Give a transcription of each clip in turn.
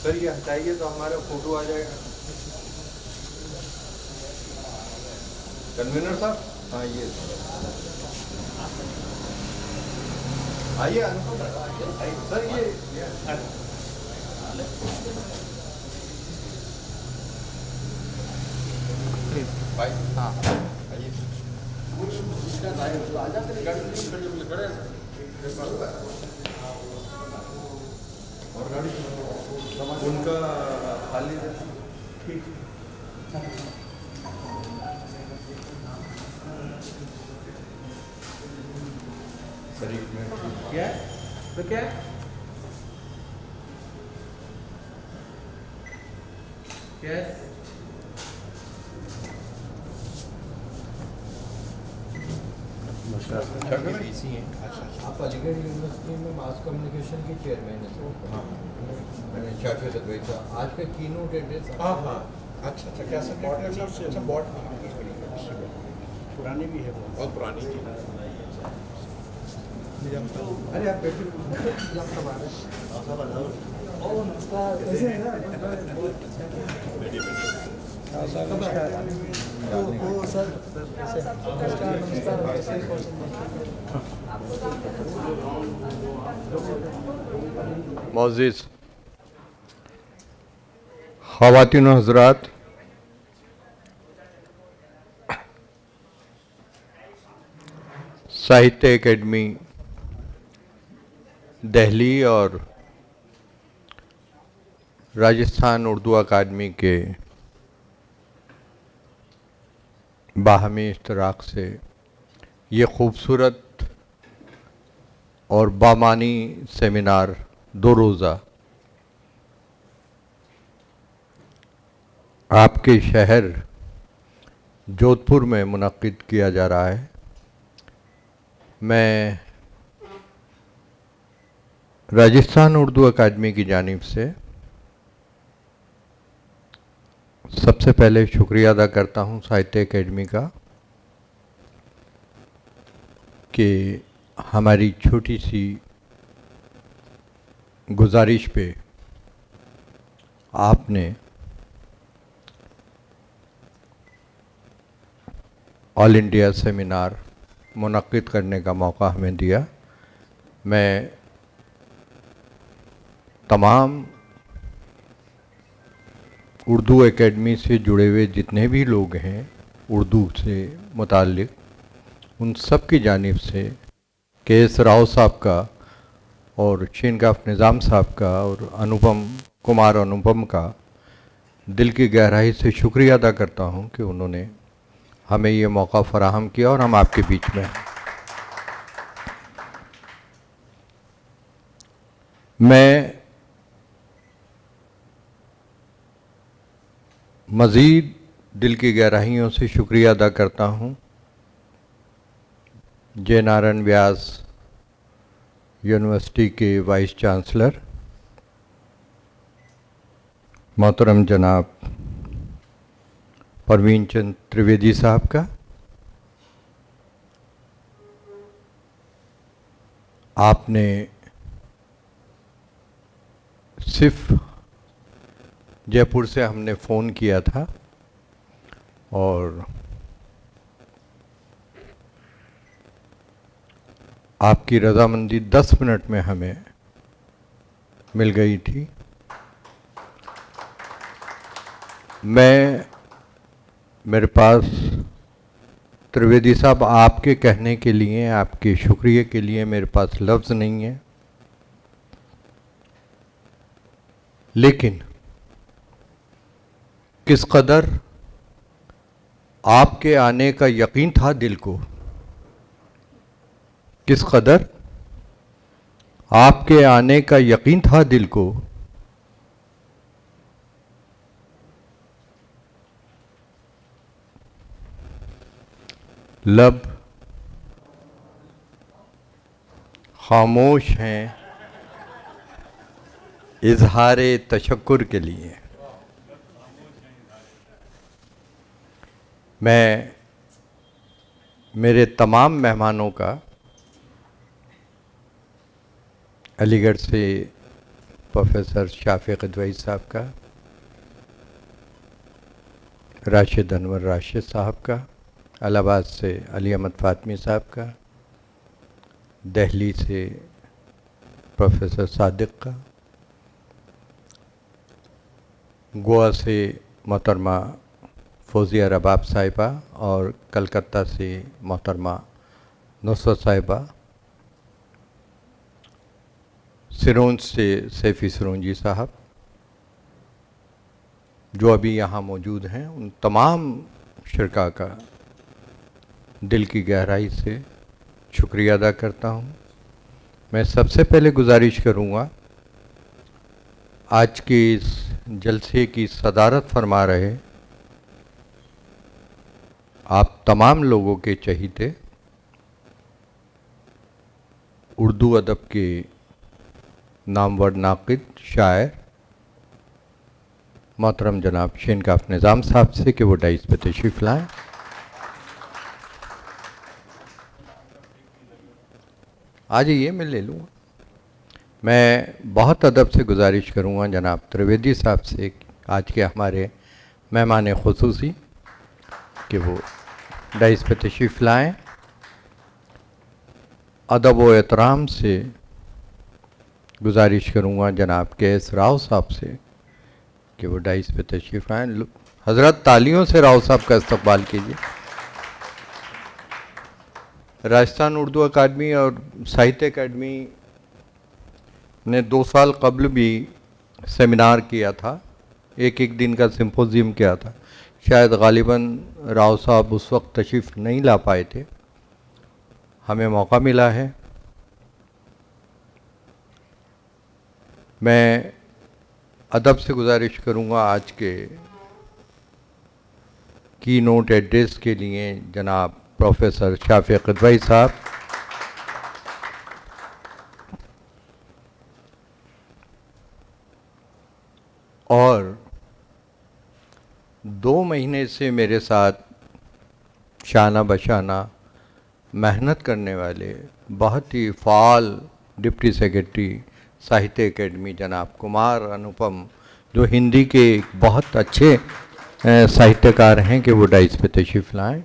Sir ये हटाइए तो हमारा फोटो आ जाएगा। कन्वीनर साहब, हाँ ये आइए अनुपम आइए सर ये भाई हाँ आइए और गाड़ी उनका खाली ठीक। सर एक मिनट क्या तो क्या क्या आप अलीगढ़ यूनिवर्सिटी में मास कम्युनिकेशन के चेयरमैन हैं। हाँ मैंने शाफियत अद्वैत आज का कीनोट एड्रेस। हाँ हाँ अच्छा अच्छा क्या सब्जेक्ट है सर? अच्छा बॉट पुरानी भी है बहुत पुरानी थी। अरे आप बैठिए, आप सब आ रहे हैं। ओ नमस्कार, कैसे हैं ओ सर नमस्कार नमस्कार कैसे मोअज़्ज़िज़ ख़वातीन व हज़रात, साहित्य एकेडमी दिल्ली और राजस्थान उर्दू अकादमी के बाहमी इश्तराक से ये ख़ूबसूरत और बामानी सेमिनार 2 रोज़ा आपके शहर जोधपुर में मुनक़्क़िद किया जा रहा है। मैं राजस्थान उर्दू अकादमी की जानिब से सबसे पहले शुक्रिया अदा करता हूँ साहित्य एकेडमी का कि हमारी छोटी सी गुजारिश पे आपने ऑल इंडिया सेमिनार मुनक़्क़िद करने का मौका हमें दिया। मैं तमाम उर्दू एकेडमी से जुड़े हुए जितने भी लोग हैं उर्दू से मुताल्लिक़, उन सब की जानिब से के.एस. राव साहब का और शिनगाफ निज़ाम साहब का और अनुपम का दिल की गहराई से शुक्रिया अदा करता हूं कि उन्होंने हमें ये मौका फ़राहम किया और हम आपके बीच में हैं। मैं मज़ीद दिल की गहराइयों से शुक्रिया अदा करता हूँ जे नारायण व्यास यूनिवर्सिटी के वाइस चांसलर मोहतरम जनाब परवीन चंद त्रिवेदी साहब का, आपने सिर्फ जयपुर से हमने फ़ोन किया था और आपकी रज़ामंदी 10 मिनट में हमें मिल गई थी। मेरे पास त्रिवेदी साहब आपके कहने के लिए, आपके शुक्रिया के लिए मेरे पास लफ्ज़ नहीं है, लेकिन किस कदर आपके आने का यकीन था दिल को, किस कदर आपके आने का यकीन था दिल को, लब खामोश हैं इजहारे तशक्कुर के लिए। मैं मेरे तमाम मेहमानों का, अलीगढ़ से प्रोफेसर शाफिक अदवई साहब का, राशिद अनवर राशिद साहब का, इलाहाबाद से अली अहमद फातमी साहब का, दिल्ली से प्रोफेसर सादिक का, गोवा से मोहतरमा फौजिया रबाब साहिबा और कलकत्ता से मोहतरमा नुसरत साहिबा, सिरोंज से सैफ़ी सिरोंजी साहब जो अभी यहाँ मौजूद हैं, उन तमाम शिरका का दिल की गहराई से शुक्रिया अदा करता हूँ। मैं सबसे पहले गुजारिश करूँगा, आज के इस जलसे की सदारत फरमा रहे आप तमाम लोगों के चहीते उर्दू अदब के नामवर नाक़िद शायर मोहतरम जनाब शेनकाफ निज़ाम साहब से कि वो डाइस पे तशरीफ़ लाएँ। आ जाइए, मैं ले लूँगा। मैं बहुत अदब से गुजारिश करूँगा जनाब त्रिवेदी साहब से, आज के हमारे मेहमान ख़ुसूसी, कि वो डाइस पे तशरीफ़ लाएँ। अदब व एहतराम से गुजारिश करूँगा जनाब के.एस. राव साहब से कि वो डाइस पे तशरीफ़ लाएँ। हज़रत तालियों से राव साहब का इस्तकबाल कीजिए। राजस्थान उर्दू अकादमी और साहित्य अकादमी ने 2 साल कबल भी सेमिनार किया था, एक दिन का सिंपोजियम किया था। शायद गालिबन राव साहब उस वक्त तशरीफ़ नहीं ला पाए थे, हमें मौका मिला है। मैं अदब से गुजारिश करूँगा आज के की नोट एड्रेस के लिए जनाब प्रोफेसर शाफिक अदवई साहब, और 2 महीने से मेरे साथ शाना बशाना मेहनत करने वाले बहुत ही फ़ाल डिप्टी सेक्रेटरी साहित्य अकेडमी जनाब कुमार अनुपम, जो हिंदी के बहुत अच्छे साहित्यकार हैं, कि वो डाइस पे तशरीफ़ लाएँ।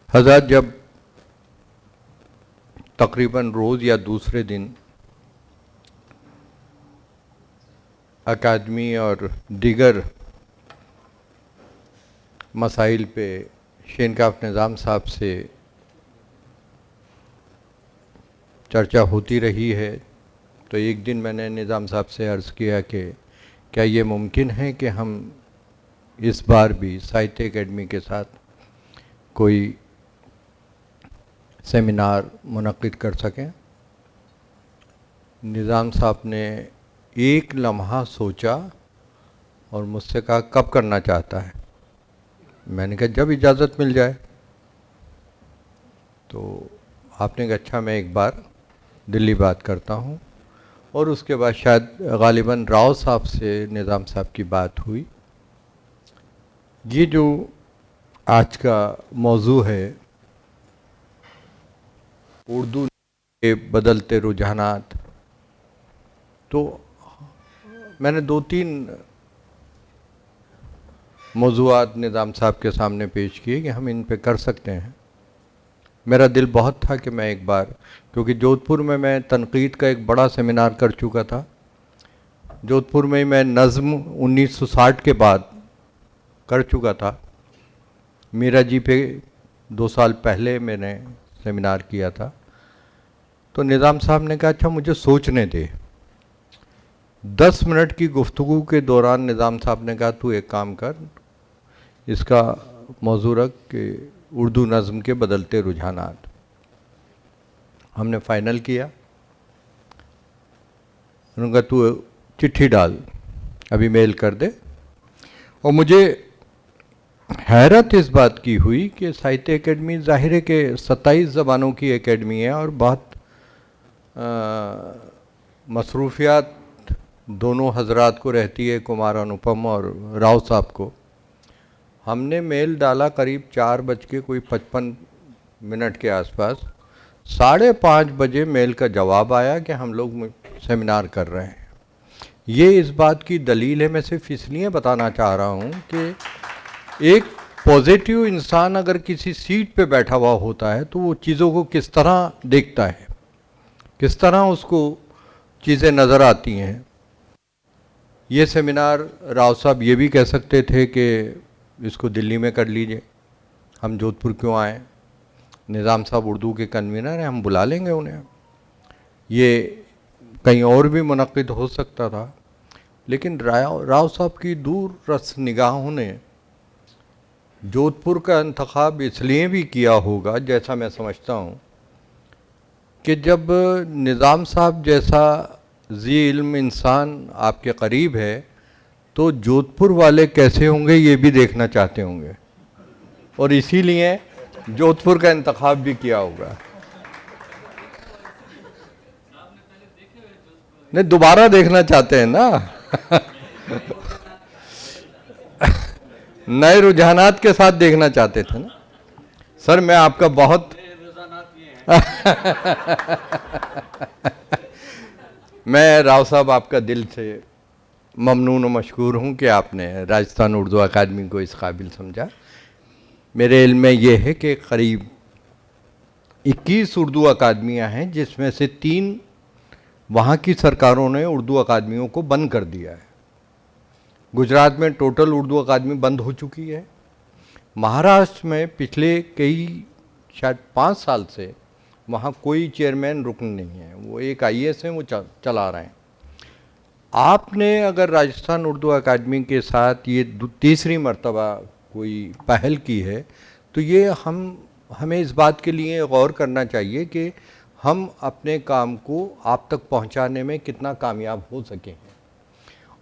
हज़रत जब तकरीबन रोज़ या दूसरे दिन अकादमी और दीगर मसाइल पे शेनकाफ निज़ाम साहब से चर्चा होती रही है, तो एक दिन मैंने निज़ाम साहब से अर्ज़ किया कि क्या ये मुमकिन है कि हम इस बार भी साहित्य अकेडमी के साथ कोई सेमिनार मुनक़्क़िद कर सकें। निज़ाम साहब ने एक लम्हा सोचा और मुझसे कहा, कब करना चाहता है? मैंने कहा जब इजाज़त मिल जाए। तो आपने कहा अच्छा, मैं एक बार दिल्ली बात करता हूँ, और उसके बाद शायद गालिबन राव साहब से निज़ाम साहब की बात हुई। ये जो आज का मौजू है, उर्दू के बदलते रुझानात, तो मैंने 2-3 मौज़ूआत निज़ाम साहब के सामने पेश किए कि हम इन पे कर सकते हैं। मेरा दिल बहुत था कि मैं एक बार, क्योंकि जोधपुर में मैं तनक़ीद का एक बड़ा सेमिनार कर चुका था। जोधपुर में मैं नज़्म 1960 के बाद कर चुका था। मीरा जी पे 2 साल पहले मैंने सेमिनार किया था। तो निज़ाम साहब ने कहा अच्छा मुझे सोचने दे। 10 मिनट की गुफ्तगू के दौरान निज़ाम साहब ने कहा तू एक काम कर, इसका मौजू रख कि उर्दू नज़्म के बदलते रुझानात। हमने फ़ाइनल किया। उन्होंने कहा तू चिट्ठी डाल, अभी मेल कर दे। और मुझे हैरत इस बात की हुई कि साहित्य अकेडमी ज़ाहिर है कि 27 ज़बानों की एकेडमी है और बहुत मसरूफियात दोनों हजरात को रहती है, कुमार अनुपम और राव साहब को। हमने मेल डाला करीब 4:55 के आसपास। 5:30 बजे मेल का जवाब आया कि हम लोग सेमिनार कर रहे हैं। ये इस बात की दलील है, मैं सिर्फ इसलिए बताना चाह रहा हूँ कि एक पॉजिटिव इंसान अगर किसी सीट पे बैठा हुआ होता है तो वो चीज़ों को किस तरह देखता है, किस तरह उसको चीज़ें नज़र आती हैं। ये सेमिनार राव साहब ये भी कह सकते थे कि इसको दिल्ली में कर लीजिए, हम जोधपुर क्यों आए, निज़ाम साहब उर्दू के कन्वीनर हैं, हम बुला लेंगे उन्हें। ये कहीं और भी मुनक्किद हो सकता था, लेकिन राव साहब की दूर रस निगाहों ने जोधपुर का इंतखाब इसलिए भी किया होगा, जैसा मैं समझता हूँ, कि जब निज़ाम साहब जैसा ज़ी इल्म इंसान आपके करीब है तो जोधपुर वाले कैसे होंगे ये भी देखना चाहते होंगे, और इसीलिए जोधपुर का इंतखाब भी किया होगा। नहीं, दोबारा देखना चाहते हैं ना नए रुझानात के साथ देखना चाहते थे ना। सर मैं आपका बहुत मैं राव साहब आपका दिल से ममनून और मशकूर हूँ कि आपने राजस्थान उर्दू अकादमी को इस काबिल समझा। मेरे इल्म में ये है कि करीब 21 उर्दू अकादमियाँ हैं, जिसमें से 3 वहाँ की सरकारों ने उर्दू अकादमियों को बंद कर दिया है। गुजरात में टोटल उर्दू अकादमी बंद हो चुकी है। महाराष्ट्र में पिछले कई शायद 5 साल से वहाँ कोई चेयरमैन रुकन नहीं है, वो एक IAS है, वो चला रहे हैं। आपने अगर राजस्थान उर्दू अकादमी के साथ ये तीसरी मर्तबा कोई पहल की है तो ये हमें इस बात के लिए गौर करना चाहिए कि हम अपने काम को आप तक पहुंचाने में कितना कामयाब हो सके हैं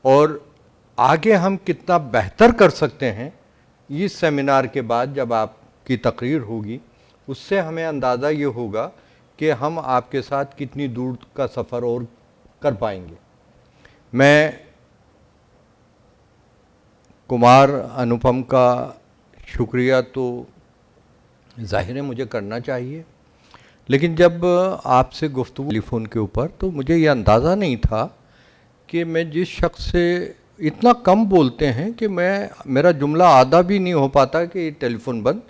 और आगे हम कितना बेहतर कर सकते हैं। इस सेमिनार के बाद जब आपकी तकरीर होगी उससे हमें अंदाज़ा ये होगा कि हम आपके साथ कितनी दूर का सफ़र और कर पाएंगे। मैं कुमार अनुपम का शुक्रिया तो ज़ाहिर है मुझे करना चाहिए, लेकिन जब आपसे गुफ्तगू टेलीफोन के ऊपर तो मुझे ये अंदाज़ा नहीं था कि मैं जिस शख्स से इतना कम बोलते हैं कि मेरा जुमला आधा भी नहीं हो पाता कि टेलीफोन बंद।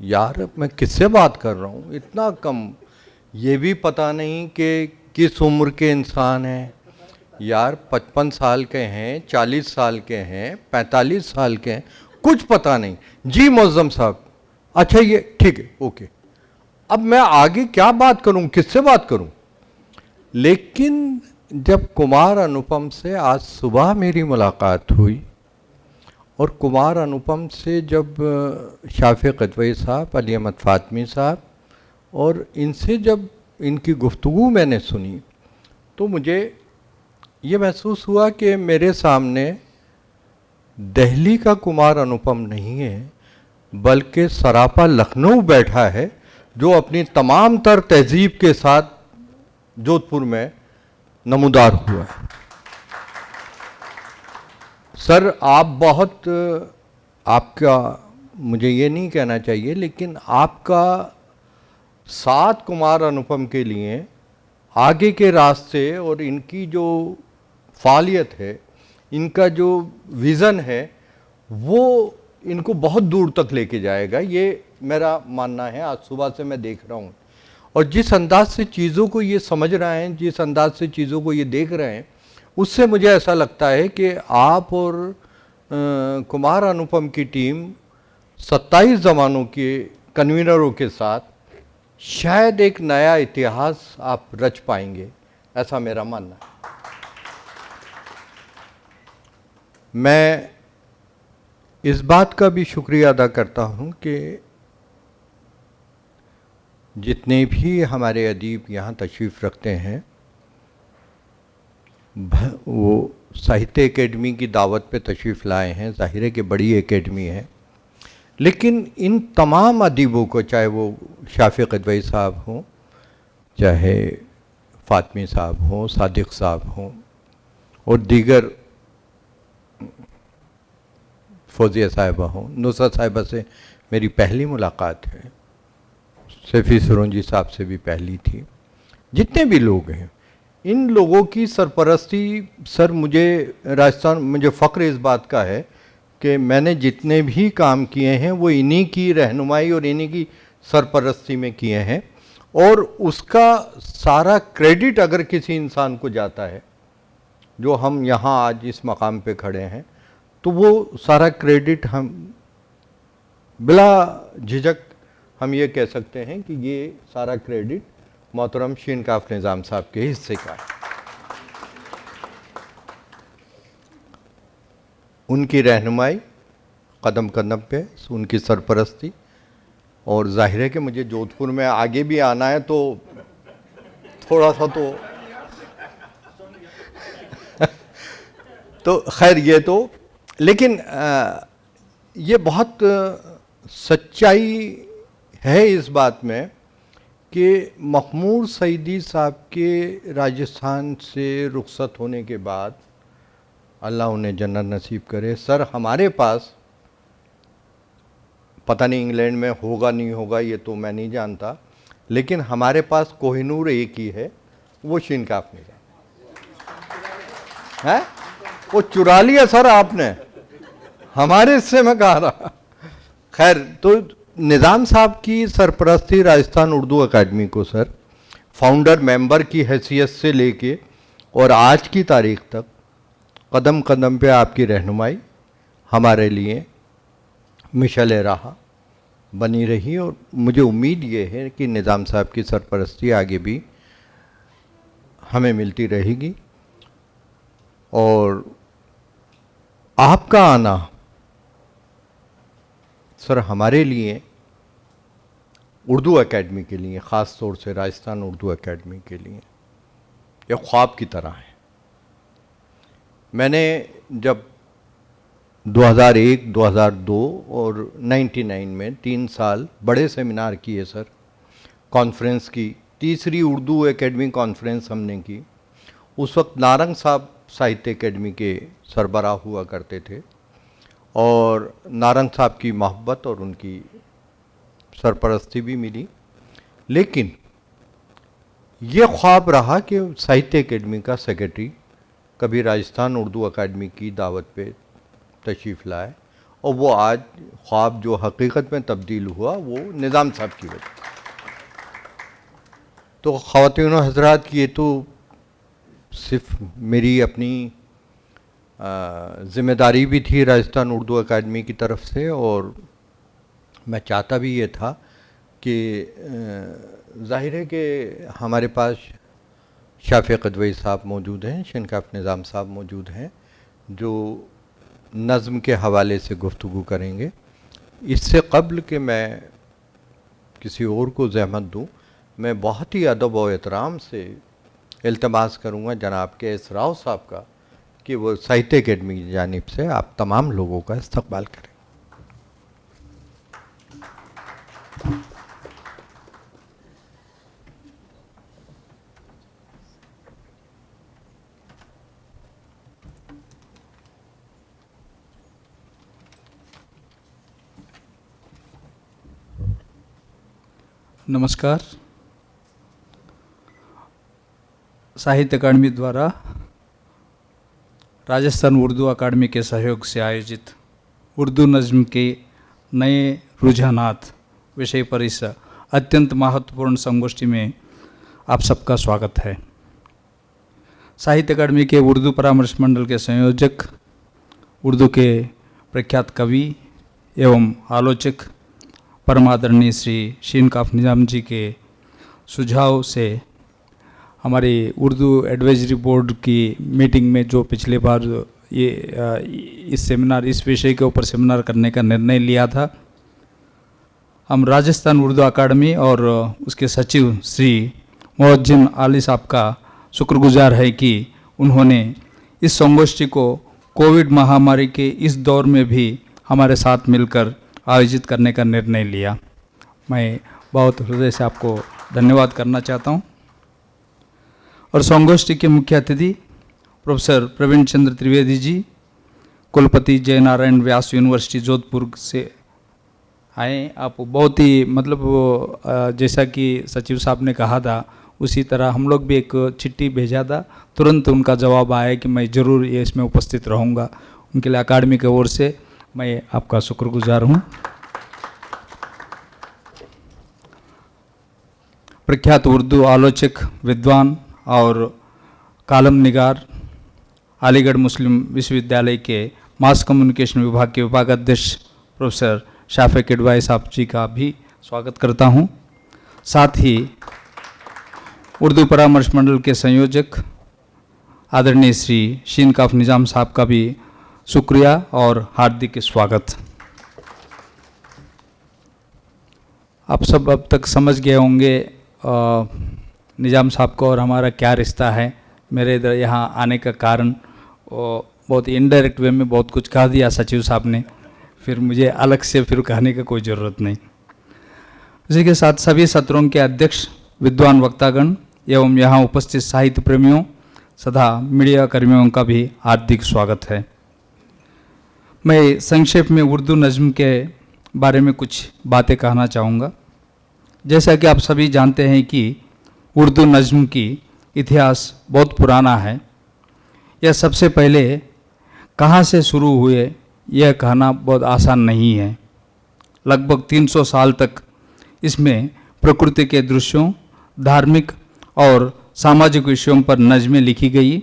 यार मैं किससे बात कर रहा हूँ, इतना कम, ये भी पता नहीं कि किस उम्र के इंसान हैं। यार 55 साल के हैं, 40 साल के हैं, 45 साल के हैं, कुछ पता नहीं। जी मुअज़्ज़म साहब, अच्छा ये ठीक है, ओके, अब मैं आगे क्या बात करूं, किससे बात करूं। लेकिन जब कुमार अनुपम से आज सुबह मेरी मुलाकात हुई और कुमार अनुपम से जब शाफ़ी क़दवई साहब, अली अहमद फ़ातमी साहब और इनसे जब इनकी गुफ्तगू मैंने सुनी तो मुझे ये महसूस हुआ कि मेरे सामने दिल्ली का कुमार अनुपम नहीं है, बल्कि सरापा लखनऊ बैठा है जो अपनी तमाम तर तहजीब के साथ जोधपुर में नमूदार हुआ है। सर आप बहुत, आपका मुझे ये नहीं कहना चाहिए, लेकिन आपका साथ कुमार अनुपम के लिए आगे के रास्ते और इनकी जो फ़ालियत है, इनका जो विज़न है, वो इनको बहुत दूर तक लेके जाएगा, ये मेरा मानना है। आज सुबह से मैं देख रहा हूँ और जिस अंदाज से चीज़ों को ये समझ रहे हैं, जिस अंदाज से चीज़ों को ये देख रहे हैं, उससे मुझे ऐसा लगता है कि आप और कुमार अनुपम की टीम 27 ज़मानों के कन्वीनरों के साथ शायद एक नया इतिहास आप रच पाएंगे, ऐसा मेरा मानना है। मैं इस बात का भी शुक्रिया अदा करता हूँ कि जितने भी हमारे अदीब यहाँ तशरीफ़ रखते हैं वो साहित्य एकेडमी की दावत पे तशरीफ़ लाए हैं। ज़ाहिर है कि बड़ी एकेडमी है, लेकिन इन तमाम अदीबों को, चाहे वो शाफ़ी क़दवई साहब हों, चाहे फ़ातमी साहब हों, सादिक़ साहब हों, और दीगर फौजिया साहिबा हों, नुसरत साहिबा से मेरी पहली मुलाकात है, सैफी सुरंजी साहब से भी पहली थी, जितने भी लोग हैं इन लोगों की सरपरस्ती सर, मुझे फ़ख्र इस बात का है कि मैंने जितने भी काम किए हैं वो इन्हीं की रहनुमाई और इन्हीं की सरपरस्ती में किए हैं, और उसका सारा क्रेडिट अगर किसी इंसान को जाता है, जो हम यहाँ आज इस मकाम पे खड़े हैं, तो वो सारा क्रेडिट हम बिला झिझक हम ये कह सकते हैं कि ये सारा क्रेडिट मोहतरम शीनकाफ निज़ाम साहब के हिस्से का है। उनकी रहनुमाई कदम कदम पे, उनकी सरपरस्ती, और जाहिर है कि मुझे जोधपुर में आगे भी आना है तो थोड़ा सा तो खैर ये तो, लेकिन ये बहुत सच्चाई है इस बात में कि मखमूर सईदी साहब के राजस्थान से रुखसत होने के बाद, अल्लाह उन्हें जन्नत नसीब करे, सर हमारे पास, पता नहीं इंग्लैंड में होगा नहीं होगा ये तो मैं नहीं जानता, लेकिन हमारे पास कोहिनूर एक ही है, वो शीनकाफ निज़ाम है। वो चुरा लिया सर आपने हमारे हिस्से में, कहा रहा। खैर, तो निज़ाम साहब की सरपरस्ती राजस्थान उर्दू अकादमी को सर फाउंडर मेंबर की हैसियत से लेके और आज की तारीख तक कदम कदम पे आपकी रहनुमाई हमारे लिए मिशल राह बनी रही, और मुझे उम्मीद ये है कि निज़ाम साहब की सरपरस्ती आगे भी हमें मिलती रहेगी। और आपका आना सर हमारे लिए, उर्दू एकेडमी के लिए, ख़ास तौर से राजस्थान उर्दू एकेडमी के लिए यह ख्वाब की तरह है। मैंने जब 2001, 2002 और 99 में 3 साल बड़े सेमिनार किए सर, कॉन्फ्रेंस की, तीसरी उर्दू एकेडमी कॉन्फ्रेंस हमने की। उस वक्त नारंग साहब साहित्य एकेडमी के सरबराह हुआ करते थे, और नारंग साहब की मोहब्बत और उनकी सरपरस्ती भी मिली। लेकिन ये ख्वाब रहा कि साहित्य एकेडमी का सेक्रेटरी कभी राजस्थान उर्दू अकादमी की दावत पे तशरीफ़ लाए, और वो आज ख्वाब जो हकीकत में तब्दील हुआ वो निज़ाम साहब की वजह। तो ख़वातीन व हज़रात, ये तो सिर्फ मेरी अपनी ज़िम्मेदारी भी थी राजस्थान उर्दू अकादमी की तरफ से, और मैं चाहता भी ये था कि ज़ाहिर है कि हमारे पास शाफ़ी क़दवई साहब मौजूद हैं, शीनकाफ निज़ाम साहब मौजूद हैं, जो नज़्म के हवाले से गुफ्तगू करेंगे। इससे क़ब्ल कि मैं किसी और को ज़हमत दूँ, मैं बहुत ही अदब व एहतराम से इल्तमास करूँगा जनाब के इसराव साहब का कि वो साहित्य एकेडमी की जानिब से आप तमाम लोगों का इस्तकबाल करें। नमस्कार। साहित्य अकादमी द्वारा राजस्थान उर्दू अकादमी के सहयोग से आयोजित उर्दू नज़्म के नए रुझानात विषय पर इस अत्यंत महत्वपूर्ण संगोष्ठी में आप सबका स्वागत है। साहित्य अकादमी के उर्दू परामर्श मंडल के संयोजक, उर्दू के प्रख्यात कवि एवं आलोचक परमादरणीय श्री शीनकाफ निज़ाम जी के सुझाव से हमारी उर्दू एडवाइजरी बोर्ड की मीटिंग में जो पिछले बार ये इस सेमिनार, इस विषय के ऊपर सेमिनार करने का निर्णय लिया था, हम राजस्थान उर्दू अकादमी और उसके सचिव श्री मोहज्जिन आली साहब का शुक्रगुजार है कि उन्होंने इस संगोष्ठी को कोविड महामारी के इस दौर में भी हमारे साथ मिलकर आयोजित करने का निर्णय लिया। मैं बहुत हृदय से आपको धन्यवाद करना चाहता हूँ। और संगोष्ठी के मुख्य अतिथि प्रोफेसर प्रवीण चंद्र त्रिवेदी जी, कुलपति जयनारायण व्यास यूनिवर्सिटी जोधपुर से आए। आप बहुत ही जैसा कि सचिव साहब ने कहा था उसी तरह हम लोग भी एक चिट्ठी भेजा था, तुरंत उनका जवाब आया कि मैं ज़रूर ये इसमें उपस्थित रहूँगा। उनके लिए अकादमी की ओर से मैं आपका शुक्रगुजार हूँ। प्रख्यात उर्दू आलोचक, विद्वान और कालम निगार, अलीगढ़ मुस्लिम विश्वविद्यालय के मास कम्युनिकेशन विभाग के विभागाध्यक्ष प्रोफेसर शाफे किडवाई साहब जी का भी स्वागत करता हूँ। साथ ही उर्दू परामर्श मंडल के संयोजक आदरणीय श्री शीन काफ निज़ाम साहब का भी शुक्रिया और हार्दिक स्वागत। आप सब अब तक समझ गए होंगे निज़ाम साहब को और हमारा क्या रिश्ता है। मेरे इधर यहाँ आने का कारण बहुत इनडायरेक्ट वे में बहुत कुछ कह दिया सचिव साहब ने, फिर मुझे अलग से फिर कहने का कोई ज़रूरत नहीं। इसी के साथ सभी सत्रों के अध्यक्ष, विद्वान वक्तागण एवं यहाँ उपस्थित साहित्य प्रेमियों तथा मीडिया कर्मियों का भी हार्दिक स्वागत है। मैं संक्षेप में उर्दू नज़्म के बारे में कुछ बातें कहना चाहूँगा। जैसा कि आप सभी जानते हैं कि उर्दू नज़्म की इतिहास बहुत पुराना है। यह सबसे पहले कहाँ से शुरू हुए यह कहना बहुत आसान नहीं है। लगभग 300 साल तक इसमें प्रकृति के दृश्यों, धार्मिक और सामाजिक विषयों पर नज़में लिखी गई।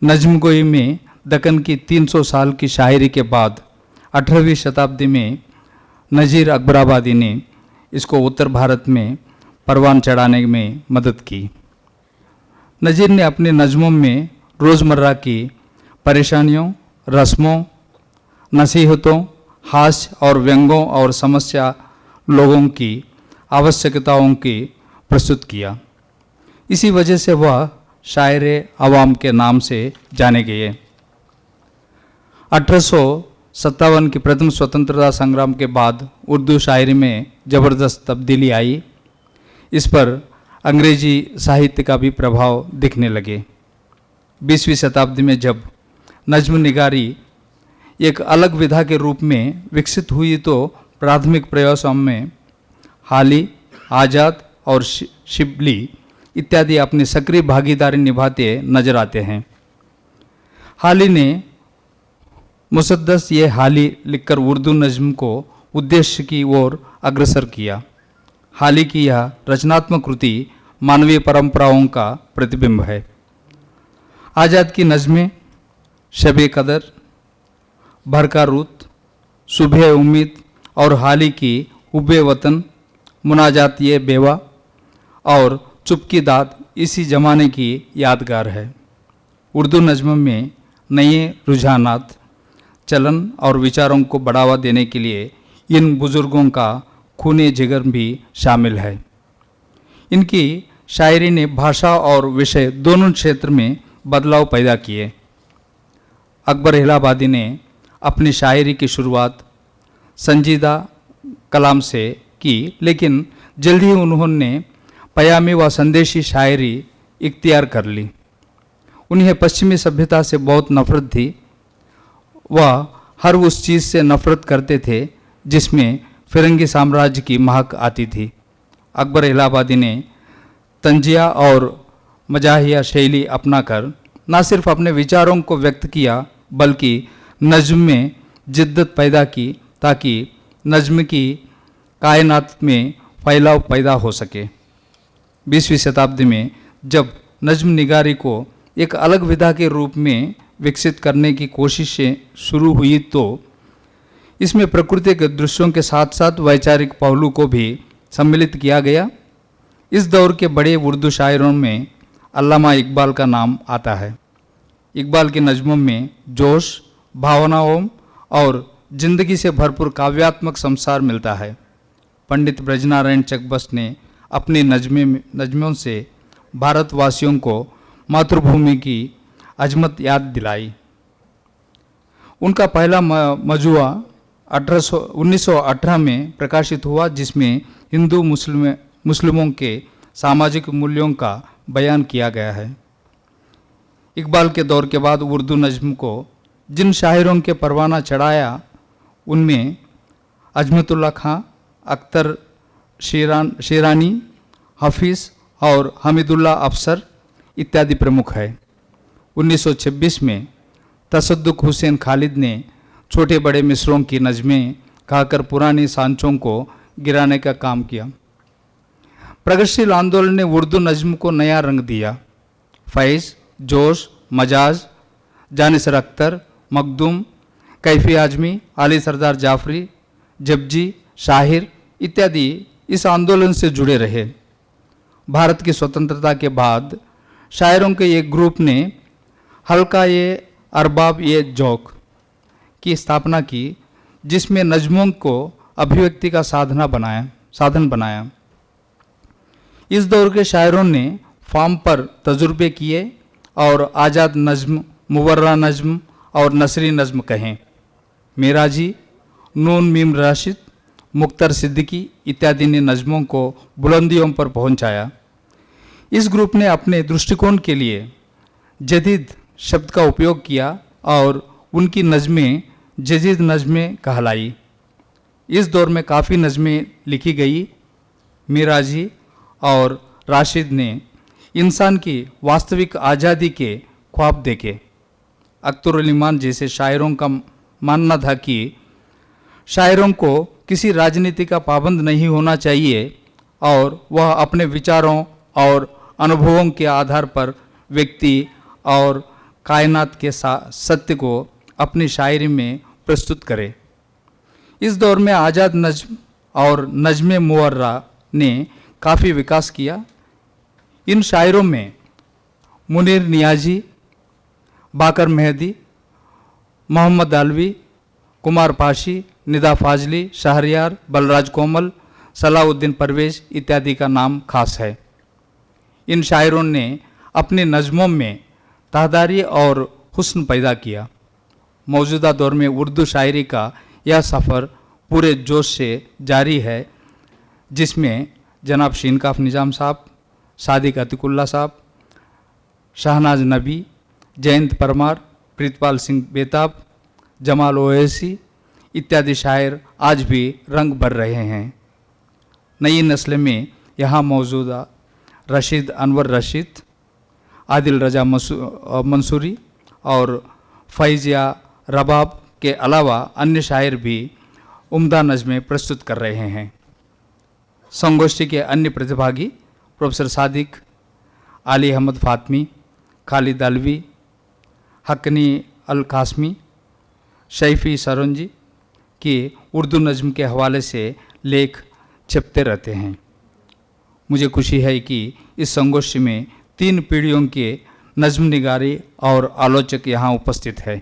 नज़्म गोई में दक्कन की 300 साल की शायरी के बाद 18वीं शताब्दी में नज़ीर अकबराबादी ने इसको उत्तर भारत में परवान चढ़ाने में मदद की। नज़ीर ने अपने नज़्मों में रोज़मर्रा की परेशानियों, रस्मों, नसीहतों, हास्य और व्यंगों और समस्या लोगों की आवश्यकताओं की प्रस्तुत किया। इसी वजह से वह शायर अवाम के नाम से जाने गए। 1857 की प्रथम स्वतंत्रता संग्राम के बाद उर्दू शायरी में ज़बरदस्त तब्दीली आई। इस पर अंग्रेजी साहित्य का भी प्रभाव दिखने लगे। 20वीं शताब्दी में जब नज़्म निगारी एक अलग विधा के रूप में विकसित हुई तो प्राथमिक प्रयासों में हाली, आज़ाद और शिबली इत्यादि अपनी सक्रिय भागीदारी निभाते नजर आते हैं। हाली ने मुसद्दस ये हाली लिखकर उर्दू नज़्म को उद्देश्य की ओर अग्रसर किया। हाली की यह रचनात्मक कृति मानवीय परंपराओं का प्रतिबिंब है। आज़ाद की नज़्में शब-ए कदर, भरका रूत, सुबह उम्मीद और हाली की हुब्बे वतन, मुनाजात ये बेवा और चुपकी दाद इसी ज़माने की यादगार है। उर्दू नज़्म में नए रुझानात, चलन और विचारों को बढ़ावा देने के लिए इन बुज़ुर्गों का खूने जिगर भी शामिल है। इनकी शायरी ने भाषा और विषय दोनों क्षेत्र में बदलाव पैदा किए। अकबर इलाहाबादी ने अपनी शायरी की शुरुआत संजीदा कलाम से की, लेकिन जल्द ही उन्होंने पयामी व संदेशी शायरी इख्तियार कर ली। उन्हें पश्चिमी सभ्यता से बहुत नफरत थी। वह हर उस चीज़ से नफरत करते थे जिसमें फिरंगी साम्राज्य की महक आती थी। अकबर इलाहाबादी ने तंजिया और मजाहिया शैली अपनाकर न सिर्फ अपने विचारों को व्यक्त किया बल्कि नज़्म में जिद्दत पैदा की ताकि नज़्म की कायनात में फैलाव पैदा हो सके। 20वीं शताब्दी में जब नज़्म निगारी को एक अलग विधा के रूप में विकसित करने की कोशिशें शुरू हुई तो इसमें प्रकृति के दृश्यों के साथ साथ वैचारिक पहलू को भी सम्मिलित किया गया। इस दौर के बड़े उर्दू शायरों में अल्लामा इकबाल का नाम आता है। इकबाल की नज़्मों में जोश, भावनाओं और जिंदगी से भरपूर काव्यात्मक संसार मिलता है। पंडित ब्रजनारायण चकबस्त ने अपनी नज़्मों से भारतवासियों को मातृभूमि की अजमत याद दिलाई। उनका पहला मजमुआ 1918 में प्रकाशित हुआ जिसमें हिंदू मुस्लिमों के सामाजिक मूल्यों का बयान किया गया है। इकबाल के दौर के बाद उर्दू नज्म को जिन शायरों के परवाना चढ़ाया उनमें अजमतुल्ला खां, अख्तर शेरानी, हाफिज़ और हमीदुल्लाह अफसर इत्यादि प्रमुख है। 1926 में तसद्दुक हुसैन खालिद ने छोटे बड़े मिसरों की नज़में गाकर पुरानी सांचों को गिराने का काम किया। प्रगतिशील आंदोलन ने उर्दू नज्म को नया रंग दिया। फैज़, जोश, मजाज, जानिसर अख्तर, मखदूम, कैफी आजमी, आली सरदार जाफरी, जपजी, शाहिर इत्यादि इस आंदोलन से जुड़े रहे। भारत की स्वतंत्रता के बाद शायरों के एक ग्रुप ने हल्का ये अरबाब ये जौक की स्थापना की, जिसमें नज़मों को अभिव्यक्ति का साधन बनाया। इस दौर के शायरों ने फॉर्म पर तजुर्बे किए और आज़ाद नज़्म, मुवर्रा नज़्म और नसरी नज़्म कहें। मेराजी, नून मीम राशिद, मुख्तर सिद्दीकी इत्यादि ने नज़मों को बुलंदियों पर पहुंचाया। इस ग्रुप ने अपने दृष्टिकोण के लिए जदीद शब्द का उपयोग किया और उनकी नज़में जदीद नज़में कहलाई। इस दौर में काफ़ी नज़में लिखी गई। मिराजी और राशिद ने इंसान की वास्तविक आज़ादी के ख्वाब देखे। अख्तर ईमान जैसे शायरों का मानना था कि शायरों को किसी राजनीति का पाबंद नहीं होना चाहिए और वह अपने विचारों और अनुभवों के आधार पर व्यक्ति और कायनात के सत्य को अपनी शायरी में प्रस्तुत करे। इस दौर में आज़ाद नज़्म और नज़्म मुवर्रा ने काफ़ी विकास किया। इन शायरों में मुनीर नियाजी, बाकर मेहदी, मोहम्मद अलवी, कुमार पाशी, निदा फाजली, शहरयार, बलराज कोमल, सलाउद्दीन परवेज इत्यादि का नाम खास है। इन शायरों ने अपनी नज़मों में तादारी और हुस्न पैदा किया। मौजूदा दौर में उर्दू शायरी का यह सफ़र पूरे जोश से जारी है, जिसमें जनाब शीनकाफ निज़ाम साहब, सादिक अतिकुल्ला साहब, शहनाज नबी, जयंत परमार, प्रीतपाल सिंह बेताब, जमाल ओवैसी इत्यादि शायर आज भी रंग भर रहे हैं। नई नस्ल में यहाँ मौजूदा रशीद अनवर रशीद, आदिल रजा मंसूरी और फैज़िया रबाब के अलावा अन्य शायर भी उम्दा नज़में प्रस्तुत कर रहे हैं। संगोष्ठी के अन्य प्रतिभागी प्रोफेसर सादिक, आली अहमद फातमी, खालिद अलवी, हकनी अल कासमी, शैफ़ी सरंजी की उर्दू नज़्म के हवाले से लेख छपते रहते हैं। मुझे खुशी है कि इस संगोष्ठी में 3 पीढ़ियों के नज़्म निगारी और आलोचक यहाँ उपस्थित है।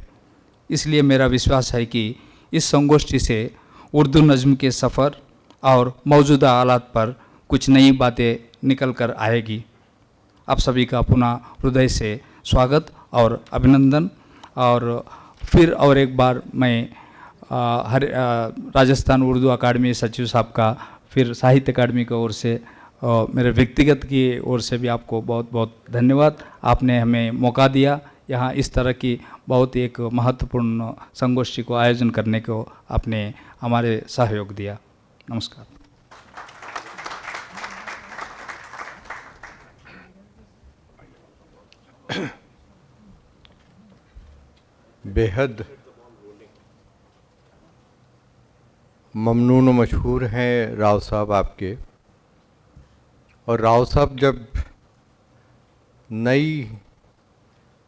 इसलिए मेरा विश्वास है कि इस संगोष्ठी से उर्दू नज़्म के सफ़र और मौजूदा हालात पर कुछ नई बातें निकल कर आएगी। आप सभी का पुनः हृदय से स्वागत और अभिनंदन। और फिर और एक बार मैं राजस्थान उर्दू अकादमी सचिव साहब का, फिर साहित्य अकादमी की ओर से मेरे व्यक्तिगत की ओर से भी आपको बहुत बहुत धन्यवाद। आपने हमें मौका दिया यहाँ इस तरह की बहुत एक महत्वपूर्ण संगोष्ठी को आयोजन करने को आपने हमारे सहयोग दिया। नमस्कार। बेहद ममनून व मशहूर हैं राव साहब आपके। और राव साहब जब नई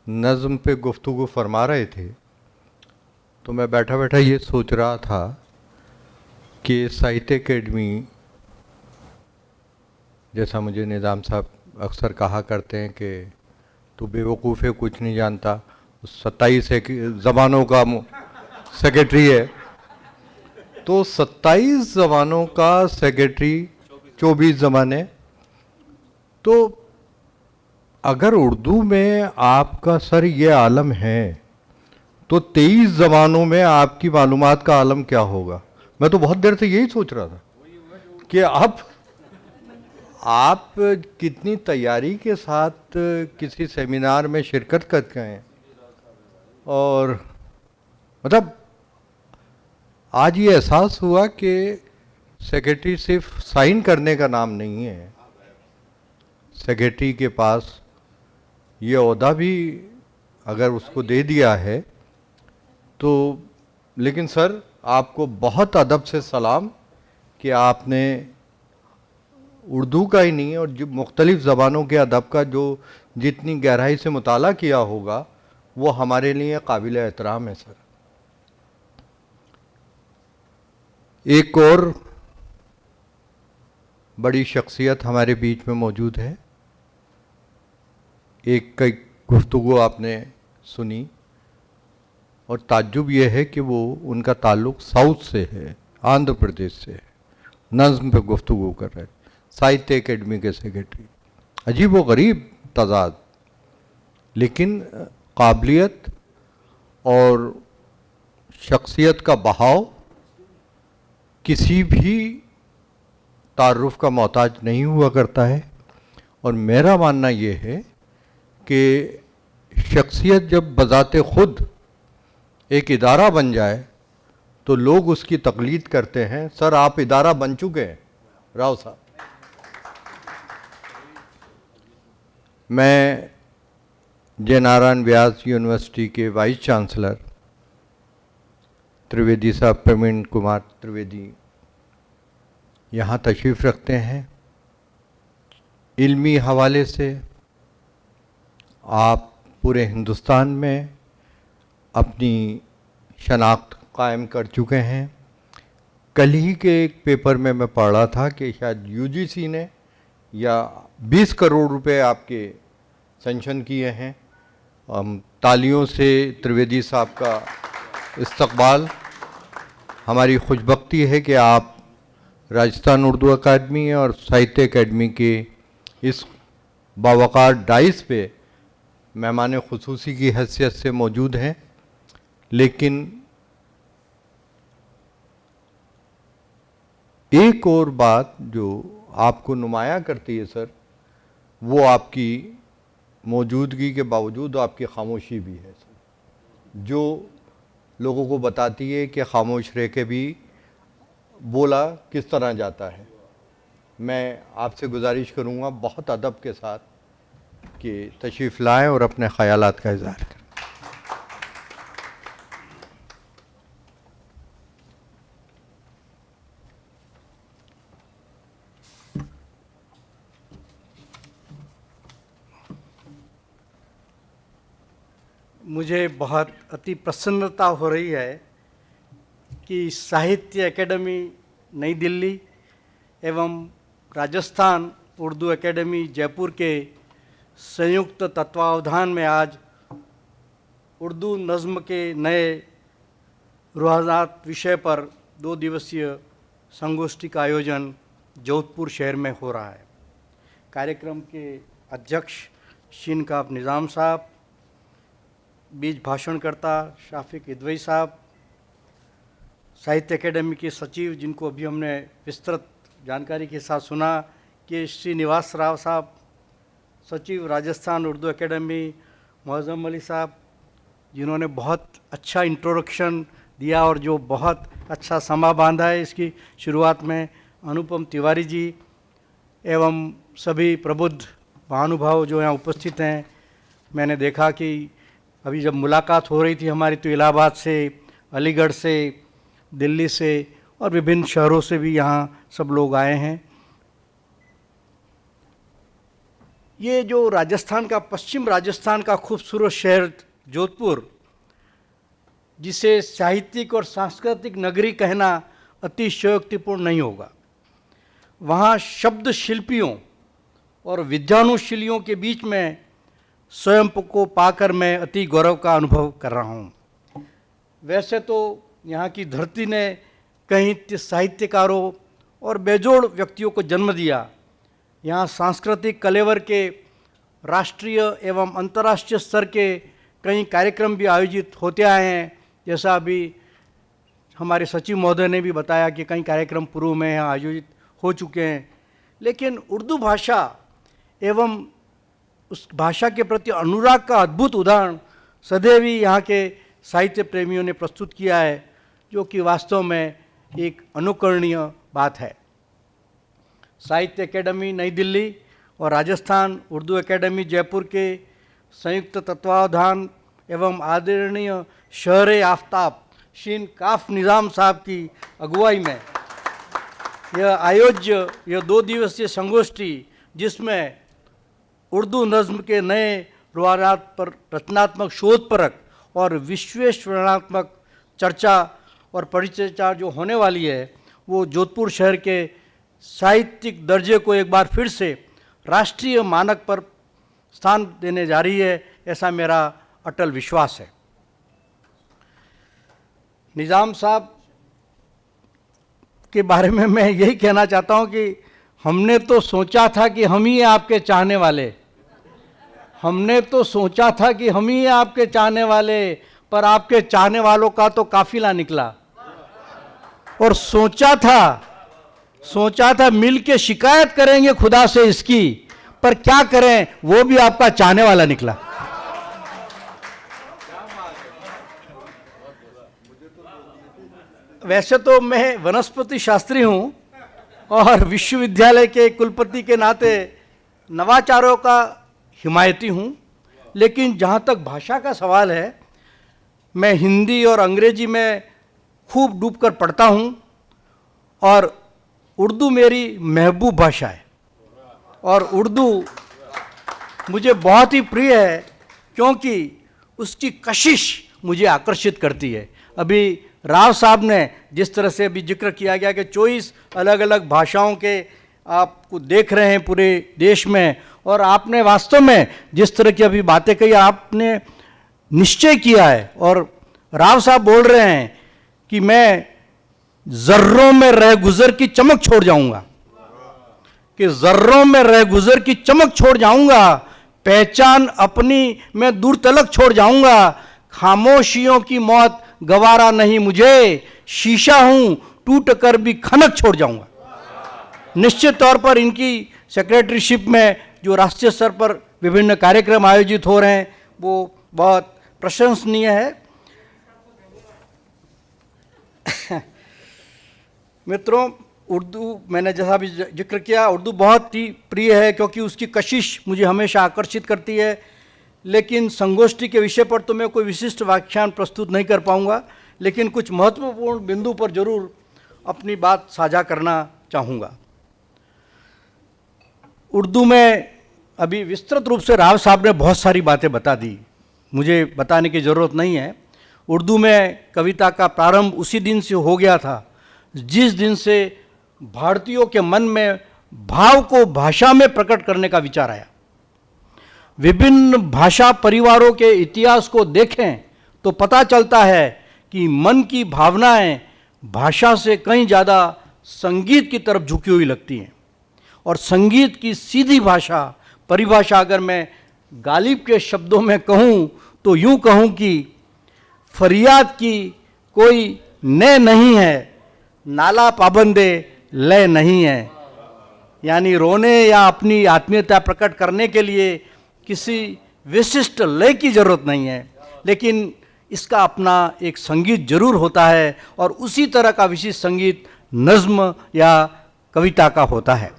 नज़्म पे गुफ्तगू फरमा रहे थे तो मैं बैठा बैठा ये सोच रहा था कि साहित्य अकेडमी, जैसा मुझे निज़ाम साहब अक्सर कहा करते हैं कि तू बेवकूफ़ है, कुछ नहीं जानता, 27 ज़बानों का सेक्रेटरी है, तो 27 ज़बानों का सेक्रेटरी, 24 ज़बानें। तो अगर उर्दू में आपका सर ये आलम है तो 23 ज़बानों में आपकी मालूमात का आलम क्या होगा। मैं तो बहुत देर से यही सोच रहा था कि आप कितनी तैयारी के साथ किसी सेमिनार में शिरकत करते हैं, और मतलब आज ये एहसास हुआ कि सेक्रेटरी सिर्फ साइन करने का नाम नहीं है, सेक्रेटरी के पास ये ओहदा भी अगर उसको दे दिया है तो। लेकिन सर आपको बहुत अदब से सलाम कि आपने उर्दू का ही नहीं और जो मुख्तलिफ़ ज़बानों के अदब का जो जितनी गहराई से मुताला किया होगा वो हमारे लिए काबिल एहतराम है सर। एक और बड़ी शख्सियत हमारे बीच में मौजूद है। एक कई गुफ्तगू आपने सुनी और ताज्जुब ये है कि वो उनका ताल्लुक़ साउथ से है, आंध्र प्रदेश से है। नज़्म पे गुफ्तगू कर रहे हैं, साहित्य एकेडमी के सेक्रेटरी। अजीब व गरीब तज़ाद, लेकिन काबिलियत और शख्सियत का बहाव किसी भी तारुफ का मोहताज नहीं हुआ करता है। और मेरा मानना ये है कि शख्सियत जब बज़ाते खुद एक इदारा बन जाए तो लोग उसकी तकलीद करते हैं। सर आप इदारा बन चुके हैं राव साहब। मैं जय नारायण व्यास यूनिवर्सिटी के वाइस चांसलर त्रिवेदी साहब, प्रवीण कुमार त्रिवेदी यहाँ तशरीफ़ रखते हैं। इल्मी हवाले से आप पूरे हिंदुस्तान में अपनी शनाख्त कायम कर चुके हैं। कल ही के एक पेपर में मैं पढ़ रहा था कि शायद यूजीसी ने या 20 करोड़ रुपए आपके सेंक्शन किए हैं। तालियों से त्रिवेदी साहब का इस्तकबाल। हमारी खुशबख्ती है कि आप राजस्थान उर्दू अकादमी और साहित्य अकादमी के इस बावकार डाइस पे मेहमान खुसूसी की हैसियत से मौजूद हैं। लेकिन एक और बात जो आपको नुमाया करती है सर, वो आपकी मौजूदगी के बावजूद आपकी खामोशी भी है सर, जो लोगों को बताती है कि खामोश रह के भी बोला किस तरह जाता है। मैं आपसे गुजारिश करूँगा बहुत अदब के साथ कि तशरीफ़ लाएं और अपने ख़यालात का इज़हार करें। मुझे बहुत अति प्रसन्नता हो रही है कि साहित्य एकेडमी नई दिल्ली एवं राजस्थान उर्दू एकेडमी जयपुर के संयुक्त तत्वावधान में आज उर्दू नज़्म के नए रुझानात विषय पर 2 दिवसीय संगोष्ठी का आयोजन जोधपुर शहर में हो रहा है। कार्यक्रम के अध्यक्ष शिनकाब निज़ाम साहब, बीच भाषणकर्ता शाफिक इदवई साहब, साहित्य एकेडमी के सचिव जिनको अभी हमने विस्तृत जानकारी के साथ सुना कि श्रीनिवास राव साहब, सचिव राजस्थान उर्दू एकेडमी मुअज़्ज़म अली साहब, जिन्होंने बहुत अच्छा इंट्रोडक्शन दिया और जो बहुत अच्छा समा बांधा है इसकी शुरुआत में, अनुपम तिवारी जी एवं सभी प्रबुद्ध महानुभाव जो यहाँ उपस्थित हैं। मैंने देखा कि अभी जब मुलाकात हो रही थी हमारी तो इलाहाबाद से, अलीगढ़ से, दिल्ली से और विभिन्न शहरों से भी यहाँ सब लोग आए हैं। ये जो राजस्थान का, पश्चिम राजस्थान का खूबसूरत शहर जोधपुर, जिसे साहित्यिक और सांस्कृतिक नगरी कहना अतिशयोक्तिपूर्ण नहीं होगा, वहाँ शब्द शिल्पियों और विद्यानुशीलियों के बीच में स्वयं को पाकर मैं अति गौरव का अनुभव कर रहा हूँ। वैसे तो यहाँ की धरती ने कई साहित्यकारों और बेजोड़ व्यक्तियों को जन्म दिया। यहाँ सांस्कृतिक कलेवर के राष्ट्रीय एवं अंतर्राष्ट्रीय स्तर के कई कार्यक्रम भी आयोजित होते आए हैं। जैसा अभी हमारे सचिव महोदय ने भी बताया कि कई कार्यक्रम पूर्व में यहाँ आयोजित हो चुके हैं। लेकिन उर्दू भाषा एवं उस भाषा के प्रति अनुराग का अद्भुत उदाहरण सदैव ही यहाँ के साहित्य प्रेमियों ने प्रस्तुत किया है, जो कि वास्तव में एक अनुकरणीय बात है। साहित्य अकेडमी नई दिल्ली और राजस्थान उर्दू एकेडमी जयपुर के संयुक्त तत्वावधान एवं आदरणीय शहर आफ्ताब शीन काफ निज़ाम साहब की अगुवाई में यह आयोज्य यह 2 दिवसीय संगोष्ठी, जिसमें उर्दू नज़्म के नए रुआनात पर रचनात्मक शोधपरक और विश्लेषणात्मक चर्चा और परिचर्चा जो होने वाली है, वो जोधपुर शहर के साहित्यिक दर्जे को एक बार फिर से राष्ट्रीय मानक पर स्थान देने जा रही है, ऐसा मेरा अटल विश्वास है। निज़ाम साहब के बारे में मैं यही कहना चाहता हूँ कि हमने तो सोचा था कि हम ही आपके चाहने वाले, हमने तो सोचा था कि हम ही आपके चाहने वाले, पर आपके चाहने वालों का तो काफिला निकला। और सोचा था मिल के शिकायत करेंगे खुदा से इसकी, पर क्या करें, वो भी आपका चाहने वाला निकला। वैसे तो मैं वनस्पति शास्त्री हूं और विश्वविद्यालय के कुलपति के नाते नवाचारों का हिमायती हूं, लेकिन जहां तक भाषा का सवाल है, मैं हिंदी और अंग्रेजी में खूब डूबकर पढ़ता हूं और उर्दू मेरी महबूब भाषा है और उर्दू मुझे बहुत ही प्रिय है, क्योंकि उसकी कशिश मुझे आकर्षित करती है। अभी राव साहब ने जिस तरह से अभी जिक्र किया गया कि 24 अलग अलग भाषाओं के आपको देख रहे हैं पूरे देश में, और आपने वास्तव में जिस तरह की अभी बातें कही, आपने निश्चय किया है और राव साहब बोल रहे हैं कि मैं जर्रों में रह गुजर की चमक छोड़ जाऊंगा, कि जर्रों में रह गुजर की चमक छोड़ जाऊंगा, पहचान अपनी मैं दूर तलक छोड़ जाऊंगा, खामोशियों की मौत गवारा नहीं मुझे, शीशा हूं टूट कर भी खनक छोड़ जाऊंगा। निश्चित तौर पर इनकी सेक्रेटरीशिप में जो राष्ट्रीय स्तर पर विभिन्न कार्यक्रम आयोजित हो रहे हैं, वो बहुत प्रशंसनीय है। मित्रों, उर्दू मैंने जैसा भी जिक्र किया, उर्दू बहुत ही प्रिय है क्योंकि उसकी कशिश मुझे हमेशा आकर्षित करती है। लेकिन संगोष्ठी के विषय पर तो मैं कोई विशिष्ट व्याख्यान प्रस्तुत नहीं कर पाऊंगा, लेकिन कुछ महत्वपूर्ण बिंदु पर जरूर अपनी बात साझा करना चाहूँगा। उर्दू में अभी विस्तृत रूप से राव साहब ने बहुत सारी बातें बता दी, मुझे बताने की ज़रूरत नहीं है। उर्दू में कविता का प्रारंभ उसी दिन से हो गया था जिस दिन से भारतीयों के मन में भाव को भाषा में प्रकट करने का विचार आया। विभिन्न भाषा परिवारों के इतिहास को देखें तो पता चलता है कि मन की भावनाएं भाषा से कहीं ज़्यादा संगीत की तरफ झुकी हुई लगती हैं, और संगीत की सीधी भाषा परिभाषा अगर मैं गालिब के शब्दों में कहूँ तो यूँ कहूँ कि फरियाद की कोई नय नहीं है, नाला पाबंदे लय नहीं है। यानी रोने या अपनी आत्मीयता प्रकट करने के लिए किसी विशिष्ट लय की जरूरत नहीं है, लेकिन इसका अपना एक संगीत जरूर होता है, और उसी तरह का विशिष्ट संगीत नज़्म या कविता का होता है।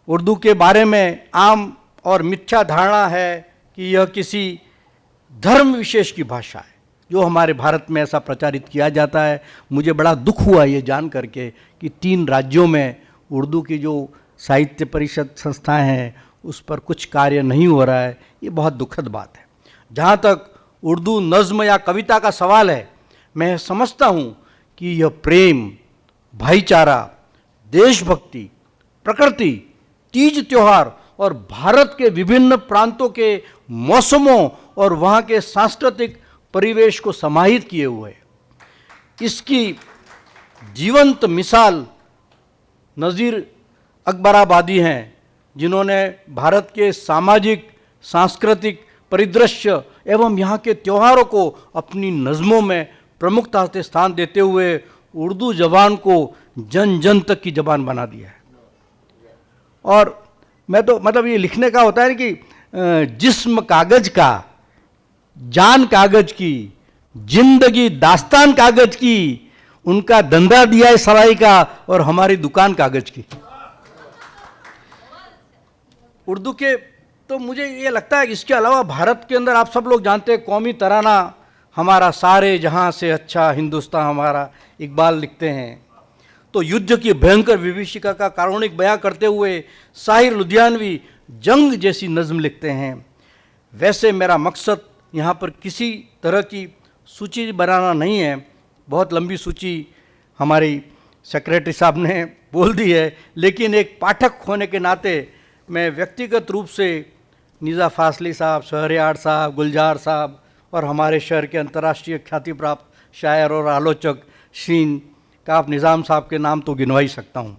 उर्दू के बारे में आम और मिथ्या धारणा है कि यह किसी धर्म विशेष की भाषा है, जो हमारे भारत में ऐसा प्रचारित किया जाता है। मुझे बड़ा दुख हुआ ये जान करके कि 3 राज्यों में उर्दू की जो साहित्य परिषद संस्थाएं हैं उस पर कुछ कार्य नहीं हो रहा है। ये बहुत दुखद बात है। जहाँ तक उर्दू नज़्म या कविता का सवाल है, मैं समझता हूँ कि यह प्रेम, भाईचारा, देशभक्ति, प्रकृति, तीज त्योहार और भारत के विभिन्न प्रांतों के मौसमों और वहाँ के सांस्कृतिक परिवेश को समाहित किए हुए, इसकी जीवंत मिसाल नज़ीर अकबराबादी हैं, जिन्होंने भारत के सामाजिक सांस्कृतिक परिदृश्य एवं यहाँ के त्योहारों को अपनी नज़मों में प्रमुखता से स्थान देते हुए उर्दू ज़बान को जन जन तक की ज़बान बना दिया है। और मैं तो मतलब ये लिखने का होता है कि जिस्म कागज का, जान कागज की, जिंदगी दास्तान कागज की, उनका धंधा दिया है सराय का और हमारी दुकान कागज की। उर्दू के तो मुझे ये लगता है कि इसके अलावा भारत के अंदर आप सब लोग जानते हैं कौमी तराना हमारा सारे जहां से अच्छा हिंदुस्तान हमारा, इकबाल लिखते हैं। तो युद्ध की भयंकर विभीषिका का कारुणिक बयां करते हुए साहिर लुधियानवी जंग जैसी नज़्म लिखते हैं। वैसे मेरा मकसद यहाँ पर किसी तरह की सूची बनाना नहीं है, बहुत लंबी सूची हमारी सेक्रेटरी साहब ने बोल दी है, लेकिन एक पाठक होने के नाते मैं व्यक्तिगत रूप से नीज़ा फासली साहब, शहरयार साहब, गुलजार साहब और हमारे शहर के अंतर्राष्ट्रीय ख्याति प्राप्त शायर और आलोचक शीन काफ निज़ाम साहब के नाम तो गिनवा ही सकता हूँ।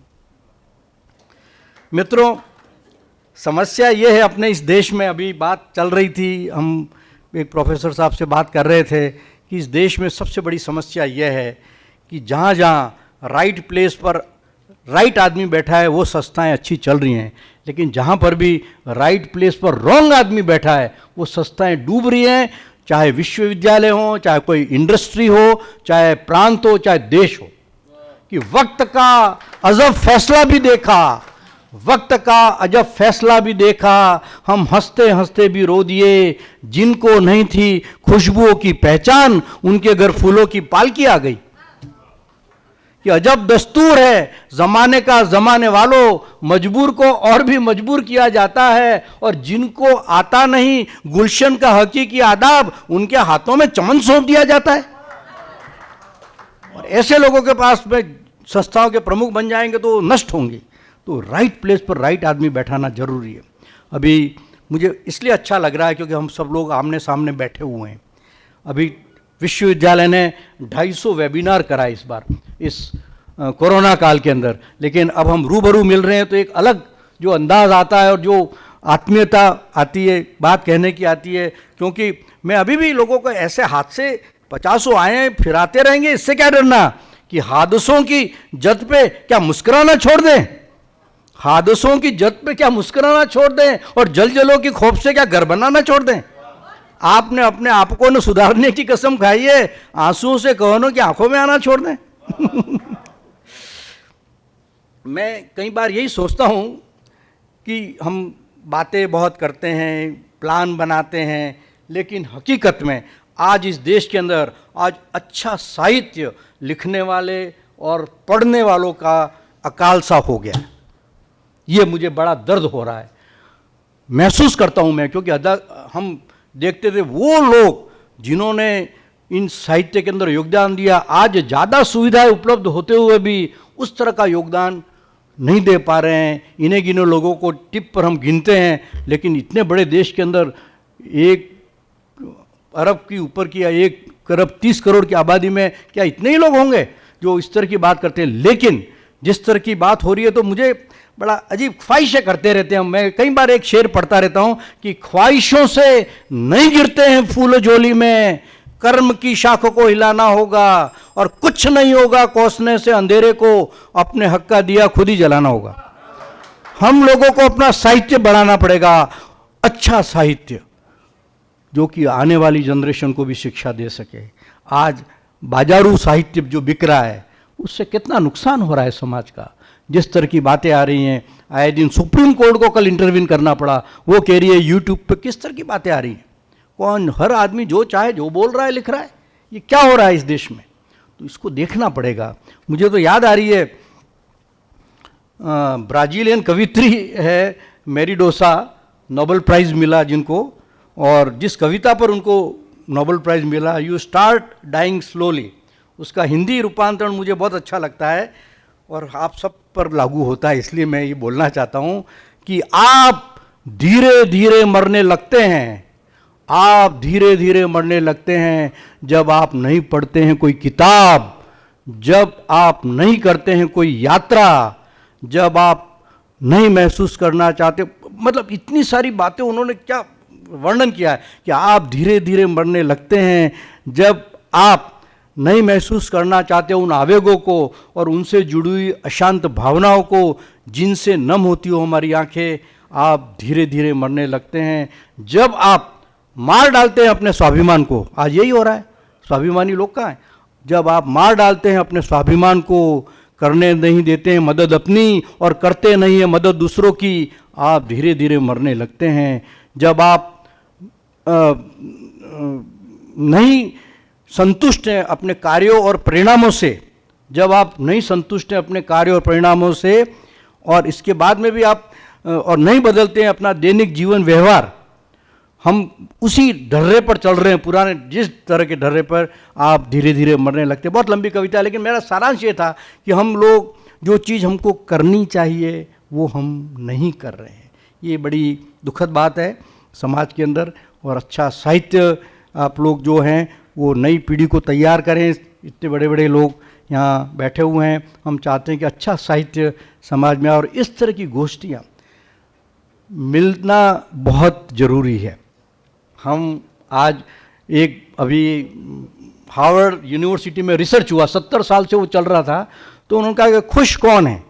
मित्रों, समस्या ये है अपने इस देश में, अभी बात चल रही थी, हम एक प्रोफेसर साहब से बात कर रहे थे कि इस देश में सबसे बड़ी समस्या यह है कि जहाँ जहाँ राइट प्लेस पर राइट आदमी बैठा है वो संस्थाएं अच्छी चल रही हैं, लेकिन जहाँ पर भी राइट प्लेस पर रॉन्ग आदमी बैठा है वो संस्थाएं डूब रही हैं, चाहे विश्वविद्यालय हो, चाहे कोई इंडस्ट्री हो, चाहे प्रांत हो, चाहे देश हो। कि वक्त का अजब फैसला भी देखा, वक्त का अजब फैसला भी देखा, हम हंसते हंसते भी रो दिए, जिनको नहीं थी खुशबुओं की पहचान उनके घर फूलों की पालकी आ गई। कि अजब दस्तूर है जमाने का, जमाने वालों, मजबूर को और भी मजबूर किया जाता है, और जिनको आता नहीं गुलशन का हकीकी आदाब उनके हाथों में चमन सौंप दिया जाता है। और ऐसे लोगों के पास में संस्थाओं के प्रमुख बन जाएंगे तो नष्ट होंगे। तो राइट प्लेस पर राइट आदमी बैठाना जरूरी है। अभी मुझे इसलिए अच्छा लग रहा है क्योंकि हम सब लोग आमने सामने बैठे हुए हैं। अभी विश्वविद्यालय ने 250 वेबिनार कराए इस बार इस कोरोना काल के अंदर, लेकिन अब हम रूबरू मिल रहे हैं तो एक अलग जो अंदाज आता है और जो आत्मीयता आती है, बात कहने की आती है। क्योंकि मैं अभी भी लोगों को ऐसे हादसे 50 आए हैं, फिराते रहेंगे, इससे क्या डरना कि हादसों की जद पे क्या मुस्कुराना छोड़ दें, हादसों की जद पे क्या मुस्कुराना छोड़ दें, और जलजलों की खौफ से क्या घर बनाना छोड़ दें। आपने अपने आप को न सुधारने की कसम खाई है, आंसुओं से कहोनों की आंखों में आना छोड़ दें। मैं कई बार यही सोचता हूं कि हम बातें बहुत करते हैं, प्लान बनाते हैं, लेकिन हकीकत में आज इस देश के अंदर आज अच्छा साहित्य लिखने वाले और पढ़ने वालों का अकाल सा हो गया है। ये मुझे बड़ा दर्द हो रहा है, महसूस करता हूं मैं, क्योंकि हम देखते थे वो लोग जिन्होंने इन साहित्य के अंदर योगदान दिया, आज ज़्यादा सुविधाएं उपलब्ध होते हुए भी उस तरह का योगदान नहीं दे पा रहे हैं। इन्हें गिने लोगों को टिप पर हम गिनते हैं, लेकिन इतने बड़े देश के अंदर 1 अरब की ऊपर की या 1 अरब 30 करोड़ की आबादी में क्या इतने ही लोग होंगे जो इस तरह की बात करते हैं। लेकिन जिस तरह की बात हो रही है तो मुझे बड़ा अजीब, ख्वाहिशें करते रहते हैं। मैं कई बार एक शेर पढ़ता रहता हूं कि ख्वाहिशों से नहीं गिरते हैं फूल झोली में, कर्म की शाखों को हिलाना होगा, और कुछ नहीं होगा कोसने से अंधेरे को, अपने हक का दिया खुद ही जलाना होगा। हम लोगों को अपना साहित्य बढ़ाना पड़ेगा, अच्छा साहित्य जो कि आने वाली जनरेशन को भी शिक्षा दे सके। आज बाजारू साहित्य जो बिक रहा है उससे कितना नुकसान हो रहा है समाज का। जिस तरह की बातें आ रही हैं, आए दिन सुप्रीम कोर्ट को कल इंटरवीन करना पड़ा, वो कह रही है यूट्यूब पे किस तरह की बातें आ रही हैं, कौन हर आदमी जो चाहे जो बोल रहा है लिख रहा है, ये क्या हो रहा है इस देश में। तो इसको देखना पड़ेगा। मुझे तो याद आ रही है ब्राजीलियन कवित्री है मैरी डोसा, नोबेल प्राइज़ मिला जिनको, और जिस कविता पर उनको नोबेल प्राइज़ मिला, यू स्टार्ट डाइंग स्लोली, उसका हिंदी रूपांतरण मुझे बहुत अच्छा लगता है और आप सब पर लागू होता है, इसलिए मैं ये बोलना चाहता हूँ कि आप धीरे धीरे मरने लगते हैं, आप धीरे धीरे मरने लगते हैं जब आप नहीं पढ़ते हैं कोई किताब, जब आप नहीं करते हैं कोई यात्रा, जब आप नहीं महसूस करना चाहते। मतलब इतनी सारी बातें उन्होंने क्या वर्णन किया है कि आप धीरे धीरे मरने लगते हैं जब आप नहीं महसूस करना चाहते उन आवेगों को और उनसे जुड़ी हुई अशांत भावनाओं को जिनसे नम होती हो हमारी आंखें, आप धीरे धीरे मरने लगते हैं। जब आप मार डालते हैं अपने स्वाभिमान को, आज यही हो रहा है, स्वाभिमानी लोग कहाँ हैं? जब आप मार डालते हैं अपने स्वाभिमान को, करने नहीं देते हैं मदद अपनी और करते नहीं है मदद दूसरों की, आप धीरे धीरे मरने लगते हैं। जब आप नहीं संतुष्ट हैं अपने कार्यों और परिणामों से, जब आप नहीं संतुष्ट हैं अपने कार्यों और परिणामों से और इसके बाद में भी आप और नहीं बदलते हैं अपना दैनिक जीवन व्यवहार, हम उसी ढर्रे पर चल रहे हैं, पुराने जिस तरह के ढर्रे पर आप धीरे धीरे मरने लगते हैं। बहुत लंबी कविता है, लेकिन मेरा सारांश ये था कि हम लोग जो चीज़ हमको करनी चाहिए वो हम नहीं कर रहे हैं। ये बड़ी दुखद बात है समाज के अंदर। और अच्छा साहित्य आप लोग जो हैं वो नई पीढ़ी को तैयार करें। इतने बड़े बड़े लोग यहाँ बैठे हुए हैं, हम चाहते हैं कि अच्छा साहित्य समाज में, और इस तरह की गोष्ठियाँ मिलना बहुत ज़रूरी है। हम आज एक अभी हार्वर्ड यूनिवर्सिटी में रिसर्च हुआ, 70 साल से वो चल रहा था, तो उन्होंने कहा कि खुश कौन है,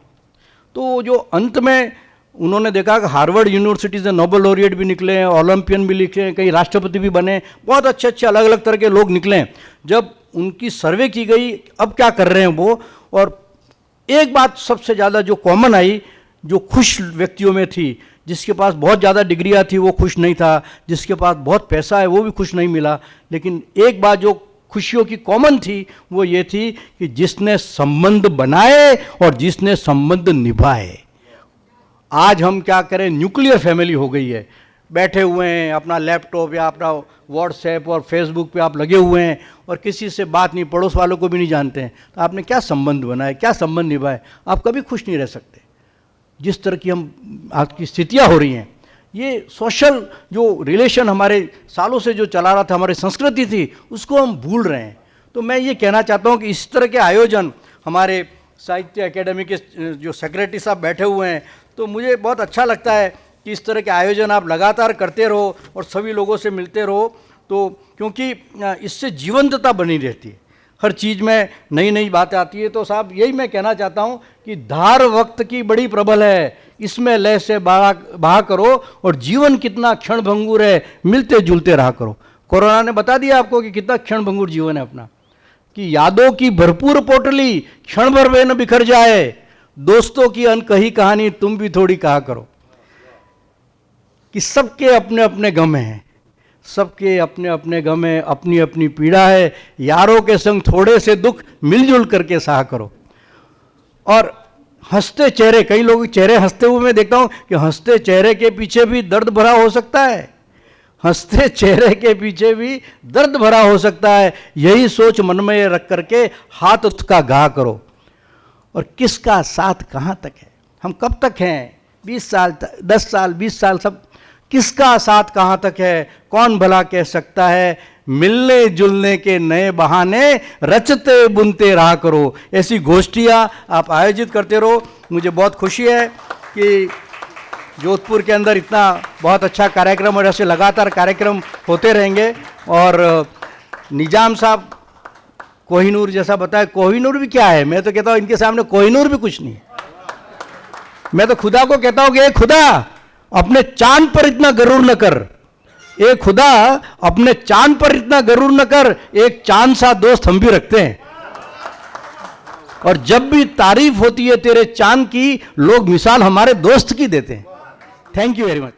तो जो अंत में उन्होंने देखा कि हार्वर्ड यूनिवर्सिटी से नोबेल लॉरिएट भी निकले हैं, ओलंपियन भी लिखे हैं, कई राष्ट्रपति भी बने, बहुत अच्छे अच्छे अलग अलग तरह के लोग निकले हैं। जब उनकी सर्वे की गई अब क्या कर रहे हैं वो, और एक बात सबसे ज़्यादा जो कॉमन आई, जो खुश व्यक्तियों में थी, जिसके पास बहुत ज़्यादा डिग्रियाँ थी वो खुश नहीं था, जिसके पास बहुत पैसा है वो भी खुश नहीं मिला, लेकिन एक बात जो खुशियों की कॉमन थी वो ये थी कि जिसने संबंध बनाए और जिसने संबंध निभाए। आज हम क्या करें, न्यूक्लियर फैमिली हो गई है, बैठे हुए हैं अपना लैपटॉप या अपना व्हाट्सएप और फेसबुक पे आप लगे हुए हैं और किसी से बात नहीं, पड़ोस वालों को भी नहीं जानते हैं, तो आपने क्या संबंध बनाए, क्या संबंध निभाए? आप कभी खुश नहीं रह सकते। जिस तरह की हम आज की स्थितियाँ हो रही हैं, ये सोशल जो रिलेशन हमारे सालों से जो चला रहा था, हमारी संस्कृति थी, उसको हम भूल रहे हैं। तो मैं ये कहना चाहता हूँ कि इस तरह के आयोजन, हमारे साहित्य अकेडमी के जो सेक्रेटरी साहब बैठे हुए हैं, तो मुझे बहुत अच्छा लगता है कि इस तरह के आयोजन आप लगातार करते रहो और सभी लोगों से मिलते रहो, तो क्योंकि इससे जीवंतता बनी रहती है, हर चीज़ में नई नई बातें आती है। तो साहब यही मैं कहना चाहता हूँ कि धार वक्त की बड़ी प्रबल है, इसमें लय से बहा करो और जीवन कितना क्षण भंगुर है, मिलते जुलते रहा करो। कोरोना ने बता दिया आपको कि कितना क्षण भंगुर जीवन है अपना, कि यादों की भरपूर पोटली क्षण भर वे न बिखर जाए, दोस्तों की अनकही कहानी तुम भी थोड़ी कहा करो। कि सबके अपने अपने गम हैं, सबके अपने अपने गम है, अपनी अपनी पीड़ा है, यारों के संग थोड़े से दुख मिलजुल करके सहा करो। और हंसते चेहरे, कई लोग चेहरे हंसते हुए मैं देखता हूँ कि हंसते चेहरे के पीछे भी दर्द भरा हो सकता है, हंसते चेहरे के पीछे भी दर्द भरा हो सकता है। यही सोच मन में रख करके हाथ उसका घा करो। और किसका साथ कहाँ तक है, हम कब तक हैं, 20 साल 10 साल 20 साल, सब किसका साथ कहाँ तक है, कौन भला कह सकता है। मिलने जुलने के नए बहाने रचते बुनते रहा करो। ऐसी गोष्ठियाँ आप आयोजित करते रहो। मुझे बहुत खुशी है कि जोधपुर के अंदर इतना बहुत अच्छा कार्यक्रम और ऐसे लगातार कार्यक्रम होते रहेंगे। और निजाम साहब कोहिनूर जैसा बताया, कोहिनूर भी क्या है, मैं तो कहता हूँ इनके सामने कोहिनूर भी कुछ नहीं है। मैं तो खुदा को कहता हूँ कि खुदा अपने चांद पर इतना गरूर न कर, ए खुदा अपने चांद पर इतना गरूर न कर, एक चांद सा दोस्त हम भी रखते हैं। और जब भी तारीफ होती है तेरे चांद की, लोग मिसाल हमारे दोस्त की देते हैं। Thank you very much.